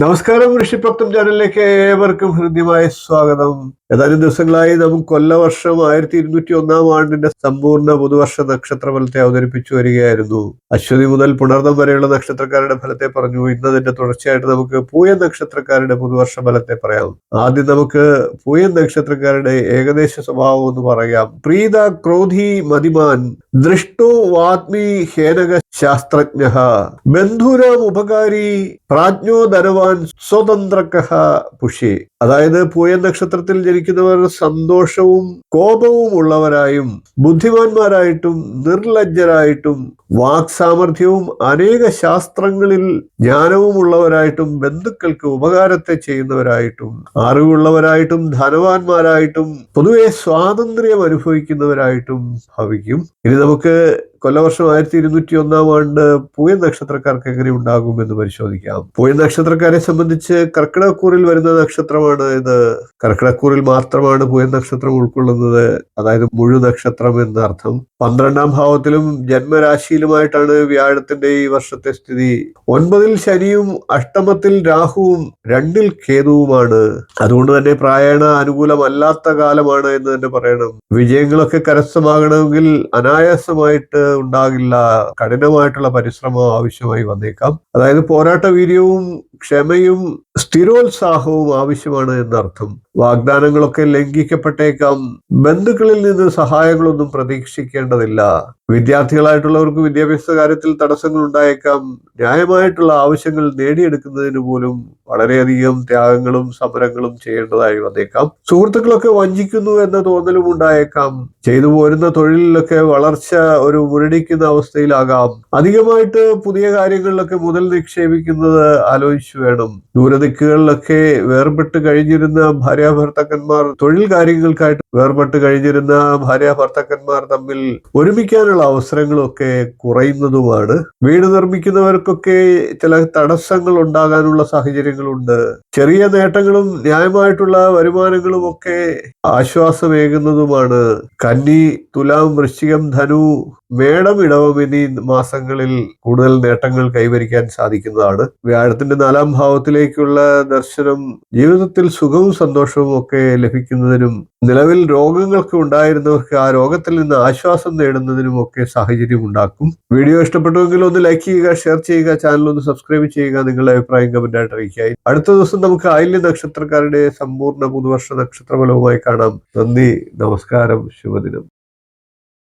നമസ്കാരം. ഋഷിപ്രപ്തം ചാനലിലേക്ക് ഏവർക്കും ഹൃദ്യമായ സ്വാഗതം. ഏതാനും ദിവസങ്ങളായി നമുക്ക് കൊല്ലവർഷം 1201 സമ്പൂർണ്ണ പുതുവർഷ നക്ഷത്ര ഫലത്തെ അവതരിപ്പിച്ചു വരികയായിരുന്നു. അശ്വതി മുതൽ പുണർദം വരെയുള്ള നക്ഷത്രക്കാരുടെ ഫലത്തെ പറഞ്ഞു. ഇന്നതിന്റെ തുടർച്ചയായിട്ട് നമുക്ക് പൂയം നക്ഷത്രക്കാരുടെ പുതുവർഷ ഫലത്തെ പറയാം. ആദ്യം നമുക്ക് പൂയം നക്ഷത്രക്കാരുടെ ഏകദേശ സ്വഭാവം ഒന്ന് പറയാം. പ്രീത ക്രോധി മതിമാൻ, ദൃഷ്ടോ വാത്മി ഹേനക ശാസ്ത്രജ്ഞ, ബന്ധുരാം ഉപകാരി, പ്രാജ്ഞോ ധനവാൻ, സ്വതന്ത്രകഃ പുഷി. അതായത് പൂയം നക്ഷത്രത്തിൽ ജനിക്കുന്നവർ സന്തോഷവും കോപവും ഉള്ളവരായും ബുദ്ധിമാന്മാരായിട്ടും നിർലജ്ജരായിട്ടും വാക്സാമർഥ്യവും അനേക ശാസ്ത്രങ്ങളിൽ ജ്ഞാനവും ഉള്ളവരായിട്ടും ബന്ധുക്കൾക്ക് ഉപകാരത്തെ ചെയ്യുന്നവരായിട്ടും അറിവുള്ളവരായിട്ടും ധനവാന്മാരായിട്ടും പൊതുവെ സ്വാതന്ത്ര്യം അനുഭവിക്കുന്നവരായിട്ടും ഭവിക്കും. ഇനി നമുക്ക് കൊല്ലവർഷം 1201 പൂയം നക്ഷത്രക്കാർക്ക് എങ്ങനെ ഉണ്ടാകും എന്ന് പരിശോധിക്കാം. പൂയം നക്ഷത്രക്കാരെ സംബന്ധിച്ച് കർക്കിടകക്കൂറിൽ വരുന്ന നക്ഷത്രമാണ് ഇത്. കർക്കിടകക്കൂറിൽ മാത്രമാണ് പൂയം നക്ഷത്രം ഉൾക്കൊള്ളുന്നത്. അതായത് മുഴു നക്ഷത്രം എന്നർത്ഥം. 12ാം ഭാവത്തിലും ജന്മരാശിയിലുമായിട്ടാണ് വ്യാഴത്തിന്റെ ഈ വർഷത്തെ സ്ഥിതി. 9ൽ ശനിയും 8മത്തിൽ രാഹുവും 2ൽ കേതുവുമാണ്. അതുകൊണ്ട് തന്നെ പ്രായണ അനുകൂലമല്ലാത്ത കാലമാണ് എന്ന് തന്നെ പറയണം. വിജയങ്ങളൊക്കെ കരസ്ഥമാകണമെങ്കിൽ അനായാസമായിട്ട് ഉണ്ടാകില്ല. കഠിനമായിട്ടുള്ള പരിശ്രമം ആവശ്യമായി വന്നേക്കാം. അതായത് പോരാട്ട വീര്യവും ക്ഷമയും സ്ഥിരോത്സാഹവും ആവശ്യമാണ് എന്നർത്ഥം. വാഗ്ദാനങ്ങളൊക്കെ ലംഘിക്കപ്പെട്ടേക്കാം. ബന്ധുക്കളിൽ നിന്ന് സഹായങ്ങളൊന്നും പ്രതീക്ഷിക്കേണ്ടതില്ല. വിദ്യാർത്ഥികളായിട്ടുള്ളവർക്ക് വിദ്യാഭ്യാസ കാര്യത്തിൽ തടസ്സങ്ങൾ ഉണ്ടായേക്കാം. ന്യായമായിട്ടുള്ള ആവശ്യങ്ങൾ നേടിയെടുക്കുന്നതിന് പോലും വളരെയധികം ത്യാഗങ്ങളും സമരങ്ങളും ചെയ്യേണ്ടതായി വന്നേക്കാം. സുഹൃത്തുക്കളൊക്കെ വഞ്ചിക്കുന്നു എന്ന തോന്നലും ഉണ്ടായേക്കാം. ചെയ്തു പോരുന്ന തൊഴിലിലൊക്കെ വളർച്ച ഒരു മുരടിക്കുന്ന അവസ്ഥയിലാകാം. അധികമായിട്ട് പുതിയ കാര്യങ്ങളിലൊക്കെ മുതൽ നിക്ഷേപിക്കുന്നത് ആലോചിച്ചു വേണം. ദൂരദിക്കുകളിലൊക്കെ വേർപെട്ട് കഴിഞ്ഞിരുന്ന ഭാര്യാഭർത്താക്കന്മാർ, തൊഴിൽ കാര്യങ്ങൾക്കായിട്ട് വേർപെട്ട് കഴിഞ്ഞിരുന്ന ഭാര്യാഭർത്താക്കന്മാർ തമ്മിൽ ഒരുമിക്കാനുള്ള അവസരങ്ങളൊക്കെ കുറയുന്നതുമാണ്. വീട് നിർമ്മിക്കുന്നവർക്കൊക്കെ ചില തടസ്സങ്ങൾ ഉണ്ടാകാനുള്ള സാഹചര്യങ്ങളുണ്ട്. ചെറിയ നേട്ടങ്ങളും ന്യായമായിട്ടുള്ള വരുമാനങ്ങളും ഒക്കെ ആശ്വാസമേകുന്നതുമാണ്. കന്നി, തുലാം, വൃശ്ചികം, ധനു, മേടം, ഇടവം എന്നീ മാസങ്ങളിൽ കൂടുതൽ നേട്ടങ്ങൾ കൈവരിക്കാൻ സാധിക്കുന്നതാണ്. വ്യാഴത്തിന്റെ 4ാം ഭാവത്തിലേക്കുള്ള ദർശനം ജീവിതത്തിൽ സുഖവും സന്തോഷവും ഒക്കെ ലഭിക്കുന്നതിനും നിലവിൽ രോഗങ്ങൾക്ക് ഉണ്ടായിരുന്നവർക്ക് ആ രോഗത്തിൽ നിന്ന് ആശ്വാസം നേടുന്നതിനും ഒക്കെ സാഹചര്യം ഉണ്ടാക്കും. വീഡിയോ ഇഷ്ടപ്പെട്ടുവെങ്കിൽ ഒന്ന് ലൈക്ക് ചെയ്യുക, ഷെയർ ചെയ്യുക, ചാനൽ ഒന്ന് സബ്സ്ക്രൈബ് ചെയ്യുക, നിങ്ങളുടെ അഭിപ്രായം കമന്റായിട്ട് അറിയിക്കുക. അടുത്ത ദിവസം നമുക്ക് ആയില്യം നക്ഷത്രക്കാരുടെ സമ്പൂർണ്ണ പുതുവർഷ നക്ഷത്രഫലവുമായി കാണാം. നന്ദി, നമസ്കാരം, ശുഭദിനം.